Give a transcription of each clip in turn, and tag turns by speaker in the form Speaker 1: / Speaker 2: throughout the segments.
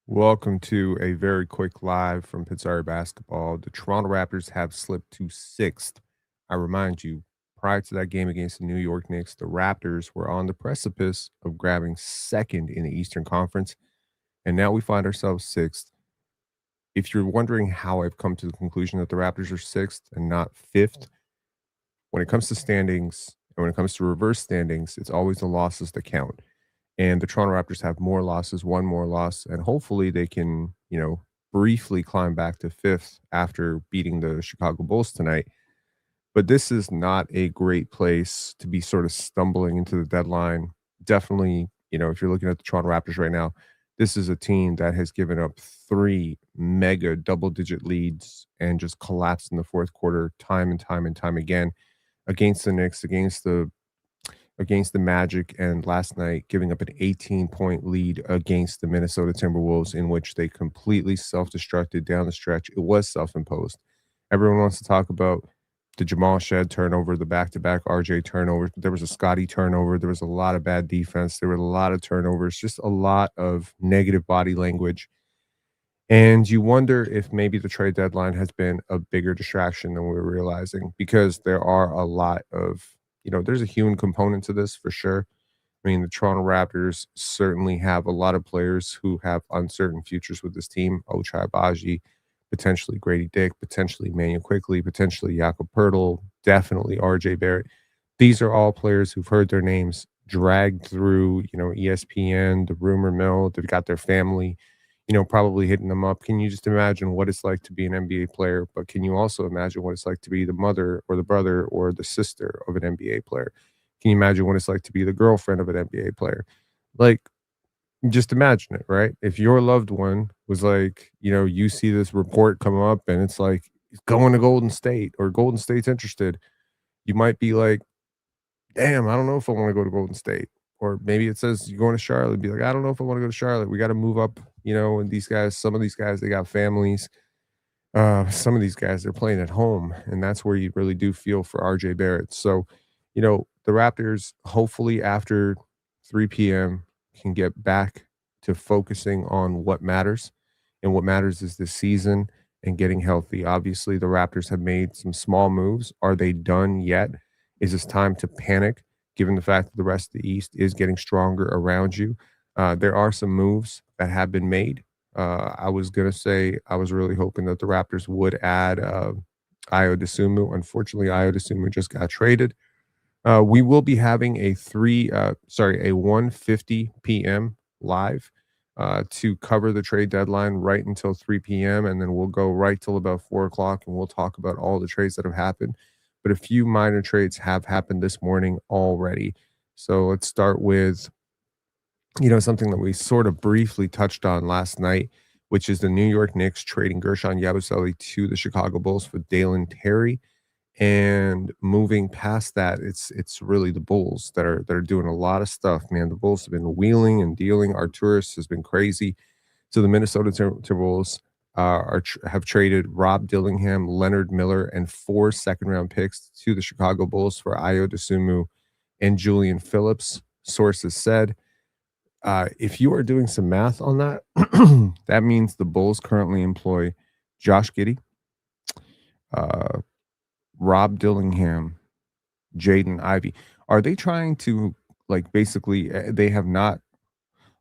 Speaker 1: Welcome to a very quick live from PENSARE Basketball. The Toronto Raptors have slipped to sixth. I remind you, prior to that game against the New York Knicks, the Raptors were on the precipice of grabbing second in the Eastern Conference, and now we find ourselves sixth. If you're wondering how I've come to the conclusion that the Raptors are sixth and not fifth, when it comes to standings and when it comes to reverse standings, it's always the losses that count. And the Toronto Raptors have more losses, one more loss, and hopefully they can, briefly climb back to fifth after beating the Chicago Bulls tonight. But this is not a great place to be sort of stumbling into the deadline. Definitely, if you're looking at the Toronto Raptors right now, this is a team that has given up three mega double digit leads and just collapsed in the fourth quarter time and time and time again against the Knicks, against the Magic, and last night giving up an 18-point lead against the Minnesota Timberwolves, in which they completely self-destructed down the stretch. It was self-imposed. Everyone wants to talk about the Jamal Shed turnover, the back-to-back RJ turnover. There was a Scotty turnover. There was a lot of bad defense. There were a lot of turnovers, just a lot of negative body language. And you wonder if maybe the trade deadline has been a bigger distraction than we were realizing, because there are a lot of, there's a human component to this for sure. I mean, the Toronto Raptors certainly have a lot of players who have uncertain futures with this team. Ochai Agbaji, potentially Grady Dick, potentially Manuel Quickly, potentially Jakob Pertl, definitely RJ Barrett. These are all players who've heard their names dragged through, ESPN, the rumor mill. They've got their family, probably hitting them up. Can you just imagine what it's like to be an NBA player? But can you also imagine what it's like to be the mother or the brother or the sister of an NBA player? Can you imagine what it's like to be the girlfriend of an NBA player? Like, just imagine it, right? If your loved one was like, you see this report come up and it's like going to Golden State or Golden State's interested, you might be like, damn, I don't know if I want to go to Golden State. Or maybe it says you're going to Charlotte, be like, I don't know if I want to go to Charlotte. We got to move up, and these guys, some of these guys, they got families. Some of these guys, they're playing at home, and that's where you really do feel for RJ Barrett. So, the Raptors, hopefully after 3 p.m., can get back to focusing on what matters. And what matters is this season and getting healthy. Obviously, the Raptors have made some small moves. Are they done yet? Is this time to panic, given the fact that the rest of the East is getting stronger around you? There are some moves that have been made. I was going to say I was really hoping that the Raptors would add Ayo Dosunmu. Unfortunately, Ayo Dosunmu just got traded. We will be having a 1:50 p.m. live to cover the trade deadline right until 3 p.m. And then we'll go right till about 4 o'clock and we'll talk about all the trades that have happened. But a few minor trades have happened this morning already. So let's start with, something that we sort of briefly touched on last night, which is the New York Knicks trading Gershon Yabusele to the Chicago Bulls for Dalen Terry. And moving past that, it's really the Bulls that are doing a lot of stuff, man. The Bulls have been wheeling and dealing. Arturis has been crazy. So the Minnesota Timberwolves have traded Rob Dillingham, Leonard Miller, and 4 second-round picks to the Chicago Bulls for Ayo Dosunmu and Julian Phillips. Sources said, if you are doing some math on that, that means the Bulls currently employ Josh Giddey, uh, Rob Dillingham, Jaden Ivey. Are they trying to, like, basically, they have not,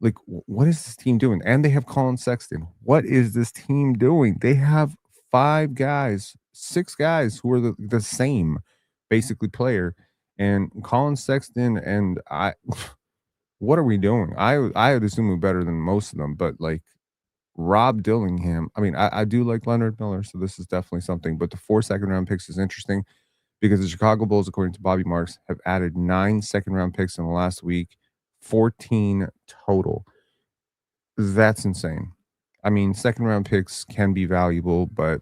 Speaker 1: like, what is this team doing? And they have Colin Sexton. What is this team doing? They have 5 guys, 6 guys who are the same, basically, player. And Colin Sexton and what are we doing? I would assume we're better than most of them, but, like, Rob Dillingham, I mean, I do like Leonard Miller, so this is definitely something, but the 4 second-round picks is interesting because the Chicago Bulls, according to Bobby Marks, have added 9 second-round picks in the last week, 14 total. That's insane. I mean, second-round picks can be valuable, but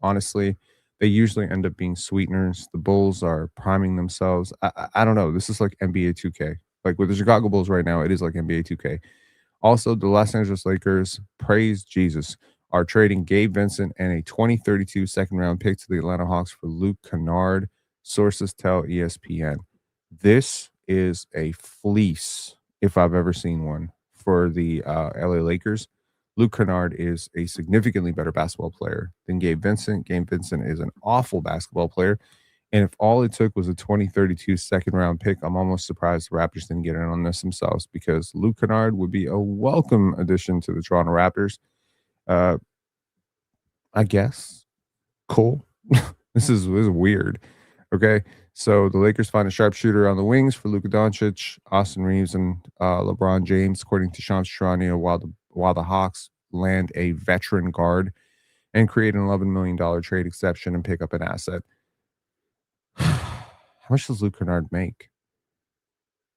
Speaker 1: honestly, they usually end up being sweeteners. The Bulls are priming themselves. I don't know. This is like NBA 2K. Like with the Chicago Bulls right now, it is like NBA 2K. Also, the Los Angeles Lakers, praise Jesus, are trading Gabe Vincent and a 2032 second-round pick to the Atlanta Hawks for Luke Kennard. Sources tell ESPN. This is a fleece, if I've ever seen one, for the LA Lakers. Luke Kennard is a significantly better basketball player than Gabe Vincent. Gabe Vincent is an awful basketball player. And if all it took was a 2032 second round pick, I'm almost surprised the Raptors didn't get in on this themselves because Luke Kennard would be a welcome addition to the Toronto Raptors. Uh, I guess. Cool. This is weird. Okay. So the Lakers find a sharpshooter on the wings for Luka Doncic, Austin Reeves, and LeBron James, according to Shams Charania, while the Hawks land a veteran guard and create an $11 million trade exception and pick up an asset. How much does Luke Kennard make?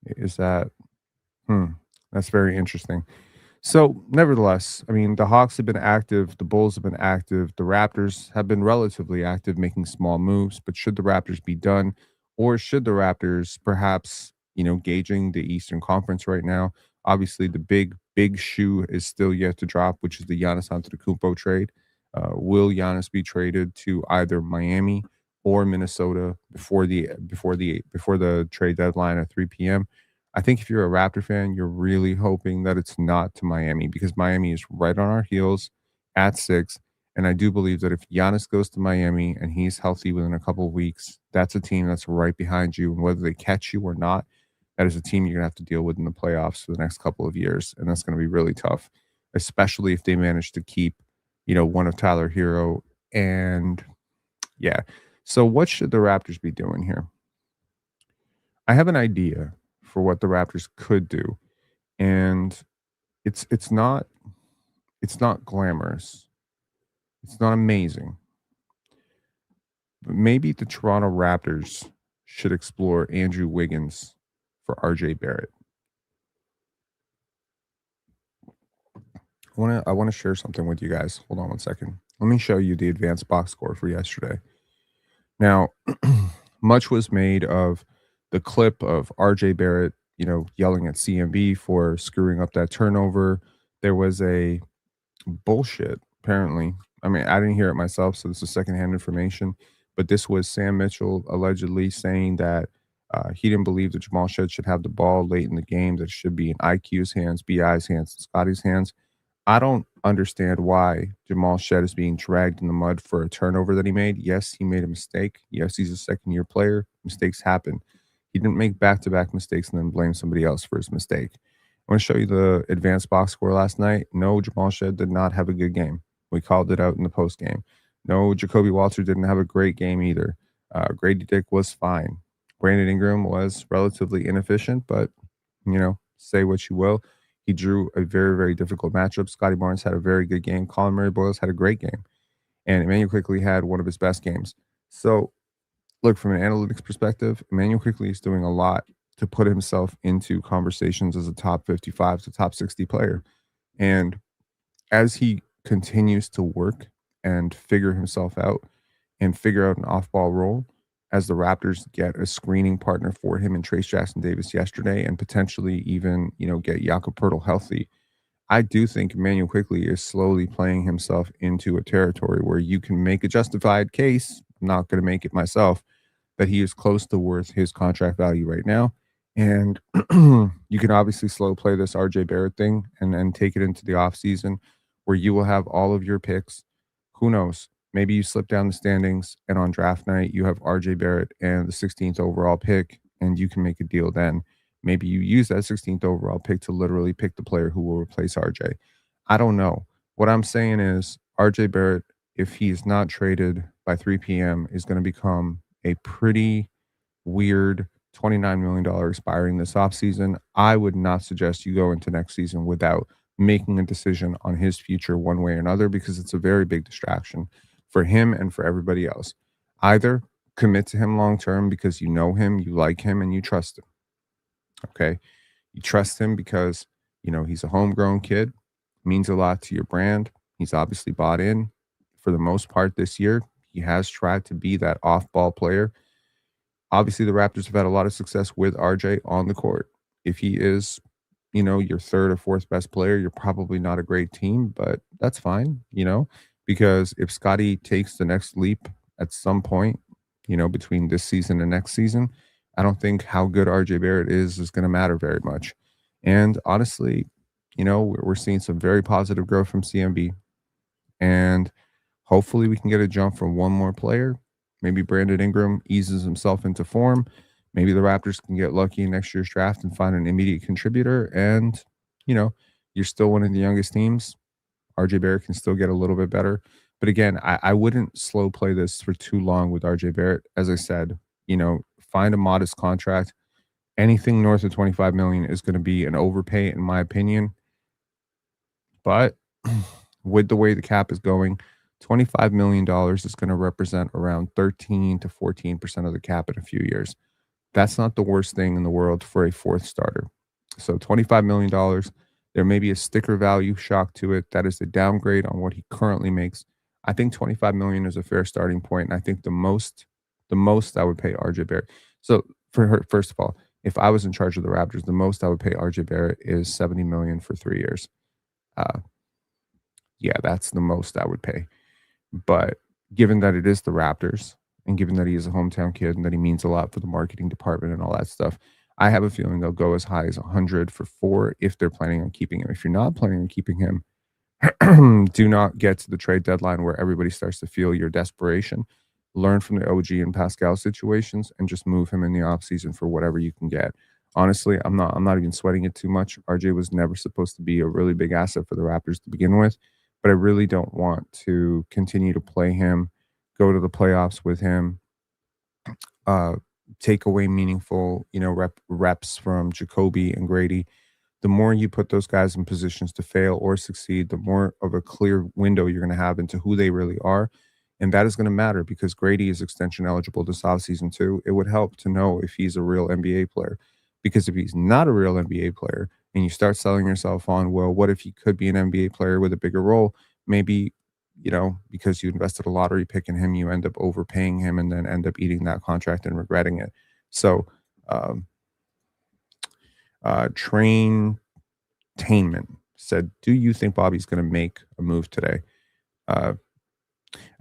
Speaker 1: Is that that's very interesting. So, nevertheless, I mean, the Hawks have been active, the Bulls have been active, the Raptors have been relatively active, making small moves. But should the Raptors be done, or should the Raptors perhaps, gauging the Eastern Conference right now? Obviously, the big shoe is still yet to drop, which is the Giannis Antetokounmpo trade. Will Giannis be traded to either Miami or Minnesota before the trade deadline at 3 p.m.? I think if you're a Raptor fan, you're really hoping that it's not to Miami because Miami is right on our heels at 6. And I do believe that if Giannis goes to Miami and he's healthy within a couple of weeks, that's a team that's right behind you. And whether they catch you or not, that is a team you're going to have to deal with in the playoffs for the next couple of years. And that's going to be really tough, especially if they manage to keep, one of Tyler Hero. And yeah. So what should the Raptors be doing here? I have an idea for what the Raptors could do, and it's not it's not glamorous. It's not amazing. But maybe the Toronto Raptors should explore Andrew Wiggins for RJ Barrett. I want to share something with you guys. Hold on one second. Let me show you the advanced box score for yesterday. Now, much was made of the clip of RJ Barrett, yelling at CMB for screwing up that turnover. There was a bullshit, apparently. I mean, I didn't hear it myself, so this is secondhand information. But this was Sam Mitchell allegedly saying that he didn't believe that Jamal Shed should have the ball late in the game, that it should be in IQ's hands, BI's hands, and Scotty's hands. I don't understand why Jamal Shed is being dragged in the mud for a turnover that he made. Yes, he made a mistake. Yes, he's a second-year player. Mistakes happen. He didn't make back-to-back mistakes and then blame somebody else for his mistake. I want to show you the advanced box score last night. No, Jamal Shed did not have a good game. We called it out in the post game. No, Jacoby Walter didn't have a great game either. Grady Dick was fine. Brandon Ingram was relatively inefficient, but say what you will. He drew a very, very difficult matchup. Scotty Barnes had a very good game. Colin Murray Boyles had a great game. And Emmanuel Quickley had one of his best games. So, look, from an analytics perspective, Emmanuel Quickley is doing a lot to put himself into conversations as a top 55 to top 60 player. And as he continues to work and figure himself out and figure out an off ball role, as the Raptors get a screening partner for him in Trace Jackson Davis yesterday and potentially even, get Jakob Poeltl healthy, I do think Emmanuel Quickley is slowly playing himself into a territory where you can make a justified case. I'm not going to make it myself, that he is close to worth his contract value right now. And you can obviously slow play this RJ Barrett thing and then take it into the offseason where you will have all of your picks. Who knows? Maybe you slip down the standings and on draft night you have RJ Barrett and the 16th overall pick and you can make a deal then. Maybe you use that 16th overall pick to literally pick the player who will replace RJ. I don't know. What I'm saying is RJ Barrett, if he's not traded by 3 p.m., is going to become a pretty weird $29 million expiring this offseason. I would not suggest you go into next season without making a decision on his future one way or another because it's a very big distraction for him and for everybody else. Either commit to him long term because you know him, you like him, and you trust him. Okay. You trust him because, he's a homegrown kid, means a lot to your brand. He's obviously bought in for the most part this year. He has tried to be that off ball player. Obviously, the Raptors have had a lot of success with RJ on the court. If he is, your third or fourth best player, you're probably not a great team, but that's fine, because if Scotty takes the next leap at some point, between this season and next season, I don't think how good RJ Barrett is going to matter very much. And honestly, we're seeing some very positive growth from CMB, and hopefully we can get a jump from one more player. Maybe Brandon Ingram eases himself into form. Maybe the Raptors can get lucky in next year's draft and find an immediate contributor. And, you know, you're still one of the youngest teams. RJ Barrett can still get a little bit better. But again, I wouldn't slow play this for too long with RJ Barrett. As I said, find a modest contract. Anything north of 25 million is going to be an overpay, in my opinion. But with the way the cap is going, $25 million is going to represent around 13 to 14% of the cap in a few years. That's not the worst thing in the world for a fourth starter. So $25 million, there may be a sticker value shock to it. That is a downgrade on what he currently makes. I think 25 million is a fair starting point, and I think the most I would pay RJ Barrett. So for her, first of all, if I was in charge of the Raptors, the most I would pay RJ Barrett is 70 million for 3 years. Uh, yeah, that's the most I would pay. But given that it is the Raptors, and given that he is a hometown kid and that he means a lot for the marketing department and all that stuff, I have a feeling they'll go as high as 100 for 4 if they're planning on keeping him. If you're not planning on keeping him, do not get to the trade deadline where everybody starts to feel your desperation. Learn from the OG and Pascal situations and just move him in the offseason for whatever you can get. Honestly, I'm not even sweating it too much. RJ was never supposed to be a really big asset for the Raptors to begin with, but I really don't want to continue to play him, go to the playoffs with him, uh, take away meaningful, reps from Jacoby and Grady. The more you put those guys in positions to fail or succeed, the more of a clear window you're going to have into who they really are. And that is going to matter because Grady is extension eligible this offseason too. It would help to know if he's a real NBA player. Because if he's not a real NBA player and you start selling yourself on, well, what if he could be an NBA player with a bigger role? Maybe, because you invested a lottery pick in him, you end up overpaying him and then end up eating that contract and regretting it. So, um, Traintainment said, "Do you think Bobby's going to make a move today?" Uh,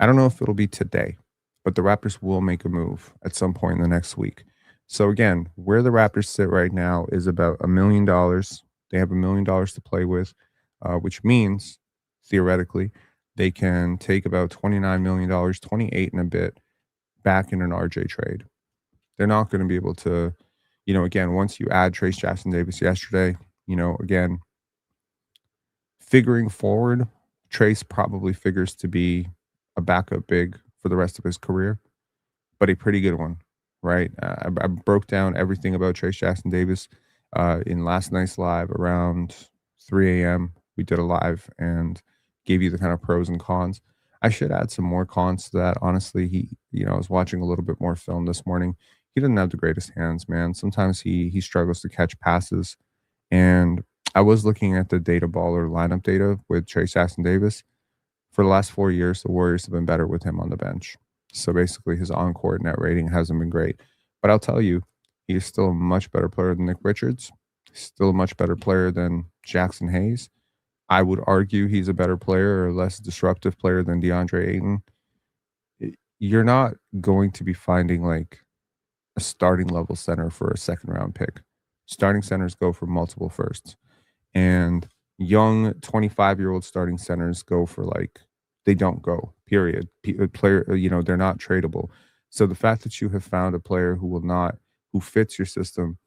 Speaker 1: I don't know if it'll be today, but the Raptors will make a move at some point in the next week. So again, where the Raptors sit right now is about $1 million. They have $1 million to play with, which means theoretically they can take about $29 million, 28 and a bit, back in an RJ trade. They're not going to be able to, again, once you add Trace Jackson Davis yesterday, again, figuring forward, Trace probably figures to be a backup big for the rest of his career, but a pretty good one, right? I broke down everything about Trace Jackson Davis in last night's live around 3 a.m. We did a live and gave you the kind of pros and cons. I should add some more cons to that. Honestly, I was watching a little bit more film this morning. He doesn't have the greatest hands, man. Sometimes he struggles to catch passes. And I was looking at the data baller lineup data with Trace Jackson Davis. For the last 4 years, the Warriors have been better with him on the bench. So basically, his on-court net rating hasn't been great. But I'll tell you, he is still a much better player than Nick Richards. He's still a much better player than Jackson Hayes. I would argue he's a better player or less disruptive player than DeAndre Ayton. You're not going to be finding like a starting level center for a second round pick. Starting centers go for multiple firsts. And young 25-year-old starting centers go for they don't go, period. Player, they're not tradable. So the fact that you have found a player who fits your system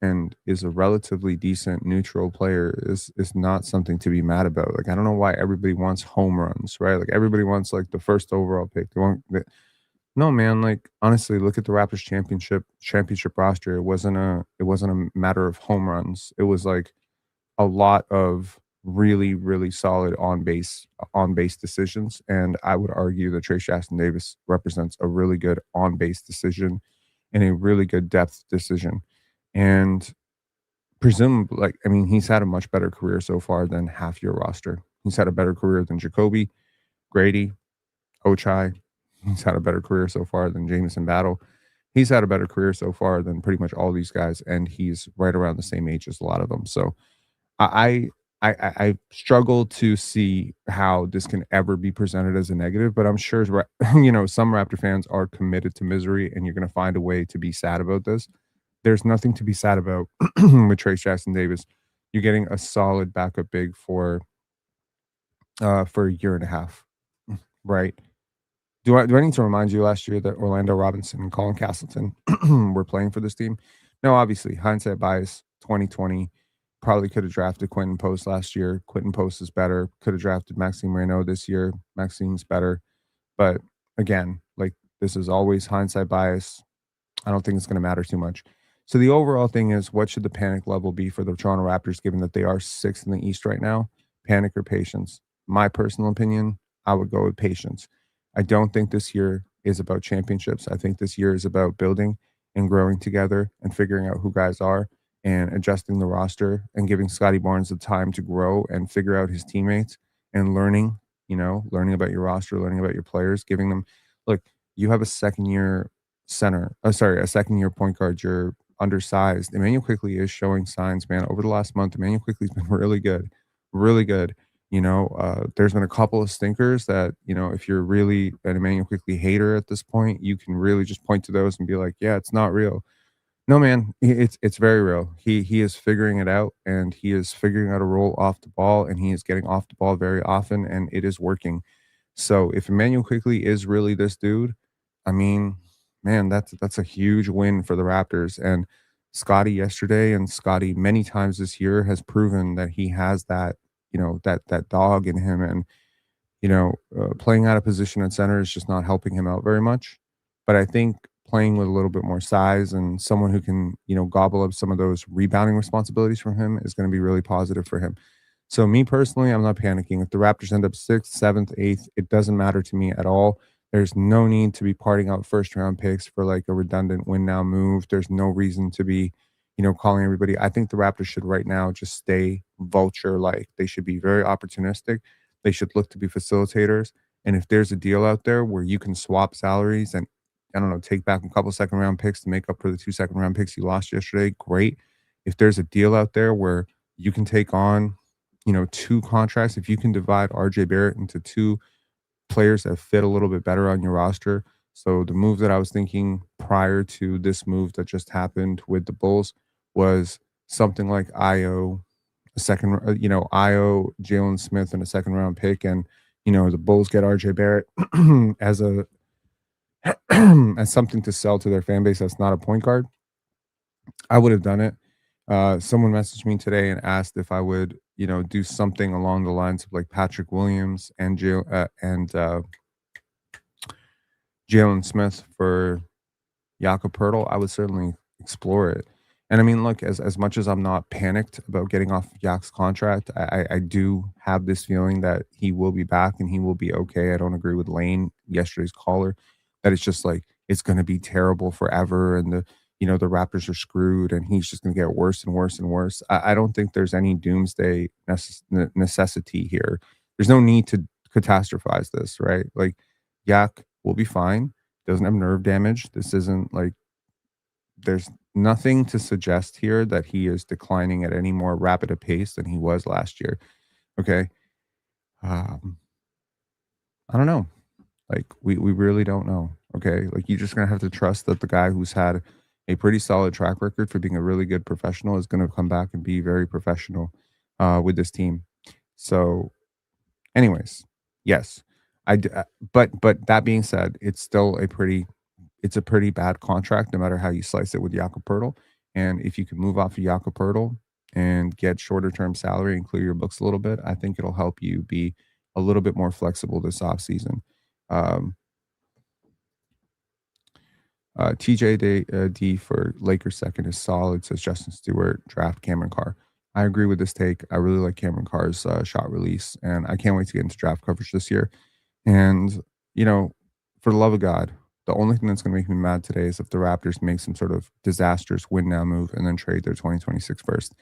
Speaker 1: and is a relatively decent neutral player is not something to be mad about. I don't know why everybody wants home runs, right? Everybody wants the first overall pick. No, man, honestly, look at the Raptors championship roster. It wasn't a matter of home runs. It was a lot of really, really solid on base decisions. And I would argue that Trace Jackson Davis represents a really good on base decision and a really good depth decision. And presumably, he's had a much better career so far than half your roster. He's had a better career than Jacoby, Grady, Ochai. He's had a better career so far than Jamison Battle. He's had a better career so far than pretty much all these guys, and he's right around the same age as a lot of them. So I struggle to see how this can ever be presented as a negative, but I'm sure some Raptor fans are committed to misery, and you're going to find a way to be sad about this. There's nothing to be sad about with Trace Jackson Davis. you're getting a solid backup big for a year and a half, right? Do I need to remind you last year that Orlando Robinson and Colin Castleton were playing for this team? No, obviously, hindsight bias, 2020, probably could have drafted Quentin Post last year. Quentin Post is better. Could have drafted Maxime Reynaud this year. Maxime's better. But again, like, this is always hindsight bias. I don't think it's gonna matter too much. So the overall thing is, what should the panic level be for the Toronto Raptors given that they are 6th in the East right now? Panic or patience? My personal opinion, I would go with patience. I don't think this year is about championships. I think this year is about building and growing together and figuring out who guys are and adjusting the roster and giving Scotty Barnes the time to grow and figure out his teammates and learning, learning about your roster, learning about your players, giving them look, you have a second year a second year point guard. You're undersized. Emmanuel Quickley is showing signs, man. Over the last month, Emmanuel Quickley's been really good, really good. There's been a couple of stinkers that, if you're really an Emmanuel Quickley hater at this point, you can really just point to those and be like, yeah, it's not real. No, man, it's very real. He is figuring it out, and he is figuring out a role off the ball, and he is getting off the ball very often, and it is working. So if Emmanuel Quickley is really this dude, I mean, man, that's a huge win for the Raptors. And Scotty yesterday and Scotty many times this year has proven that he has that, that dog in him. And playing out of position at center is just not helping him out very much. But I think playing with a little bit more size and someone who can, gobble up some of those rebounding responsibilities from him is going to be really positive for him. So me personally, I'm not panicking. If the Raptors end up sixth, seventh, eighth, it doesn't matter to me at all. There's no need to be parting out first round picks for like a redundant win now move. There's no reason to be, calling everybody. I think the Raptors should right now just stay vulture like. They should be very opportunistic. They should look to be facilitators. And if there's a deal out there where you can swap salaries and I don't know, take back a couple second round picks to make up for the 2 second round picks you lost yesterday, great. If there's a deal out there where you can take on, two contracts, if you can divide RJ Barrett into two players that fit a little bit better on your roster. So the move that I was thinking prior to this move that just happened with the Bulls was something like Io Jalen Smith and a second round pick, and the Bulls get RJ Barrett as a as something to sell to their fan base that's not a point guard. I would have done it. Someone messaged me today and asked if I would, do something along the lines of like Patrick Williams and Jalen Smith for Jakob Poeltl. I would certainly explore it. And I mean, look, as much as I'm not panicked about getting off Yak's contract, I do have this feeling that he will be back and he will be okay. I don't agree with Lane, yesterday's caller, that it's just like it's going to be terrible forever, and the Raptors are screwed, and he's just going to get worse and worse and worse. I don't think there's any doomsday necessity here. There's no need to catastrophize this, right? Like Yak will be fine. Doesn't have nerve damage. This isn't like there's nothing to suggest here that he is declining at any more rapid a pace than he was last year. Okay. Um, I don't know. Like we really don't know. Okay. Like you're just gonna have to trust that the guy who's had a pretty solid track record for being a really good professional is gonna come back and be very professional with this team. So anyways, yes. But that being said, it's a pretty bad contract no matter how you slice it with Jakob Poeltl. And if you can move off of Jakob Poeltl and get shorter term salary and clear your books a little bit, I think it'll help you be a little bit more flexible this offseason. Um, TJ D for Lakers second is solid, says Justin Stewart. Draft Cameron Carr. I agree with this take. I really like Cameron Carr's shot release, and I can't wait to get into draft coverage this year. And, for the love of God, the only thing that's going to make me mad today is if the Raptors make some sort of disastrous win now move and then trade their 2026 first.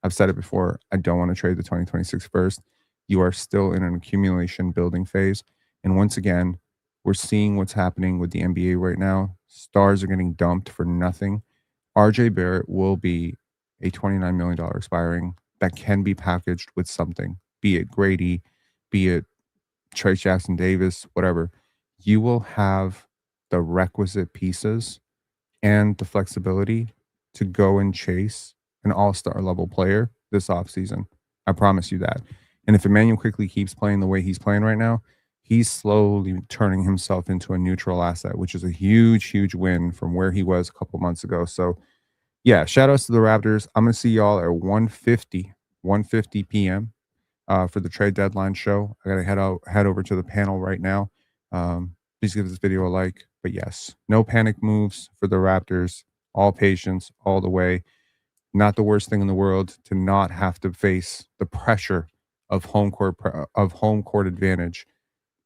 Speaker 1: I've said it before. I don't want to trade the 2026 first. You are still in an accumulation building phase. And once again, we're seeing what's happening with the NBA right now. Stars are getting dumped for nothing. RJ Barrett will be a $29 million expiring that can be packaged with something, be it Grady, be it Trace Jackson Davis, whatever. You will have the requisite pieces and the flexibility to go and chase an all-star level player this offseason. I promise you that. And if Emmanuel quickly keeps playing the way he's playing right now, he's slowly turning himself into a neutral asset, which is a huge, huge win from where he was a couple months ago. So yeah, shout outs to the Raptors. I'm gonna see y'all at 1:50 p.m. For the trade deadline show. I gotta head over to the panel right now. Please give this video a like. But yes, no panic moves for the Raptors. All patience, all the way. Not the worst thing in the world to not have to face the pressure of home court advantage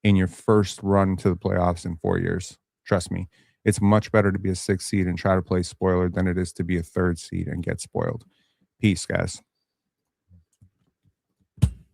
Speaker 1: in your first run to the playoffs in 4 years. Trust me, it's much better to be a 6th seed and try to play spoiler than it is to be a 3rd seed and get spoiled. Peace, guys.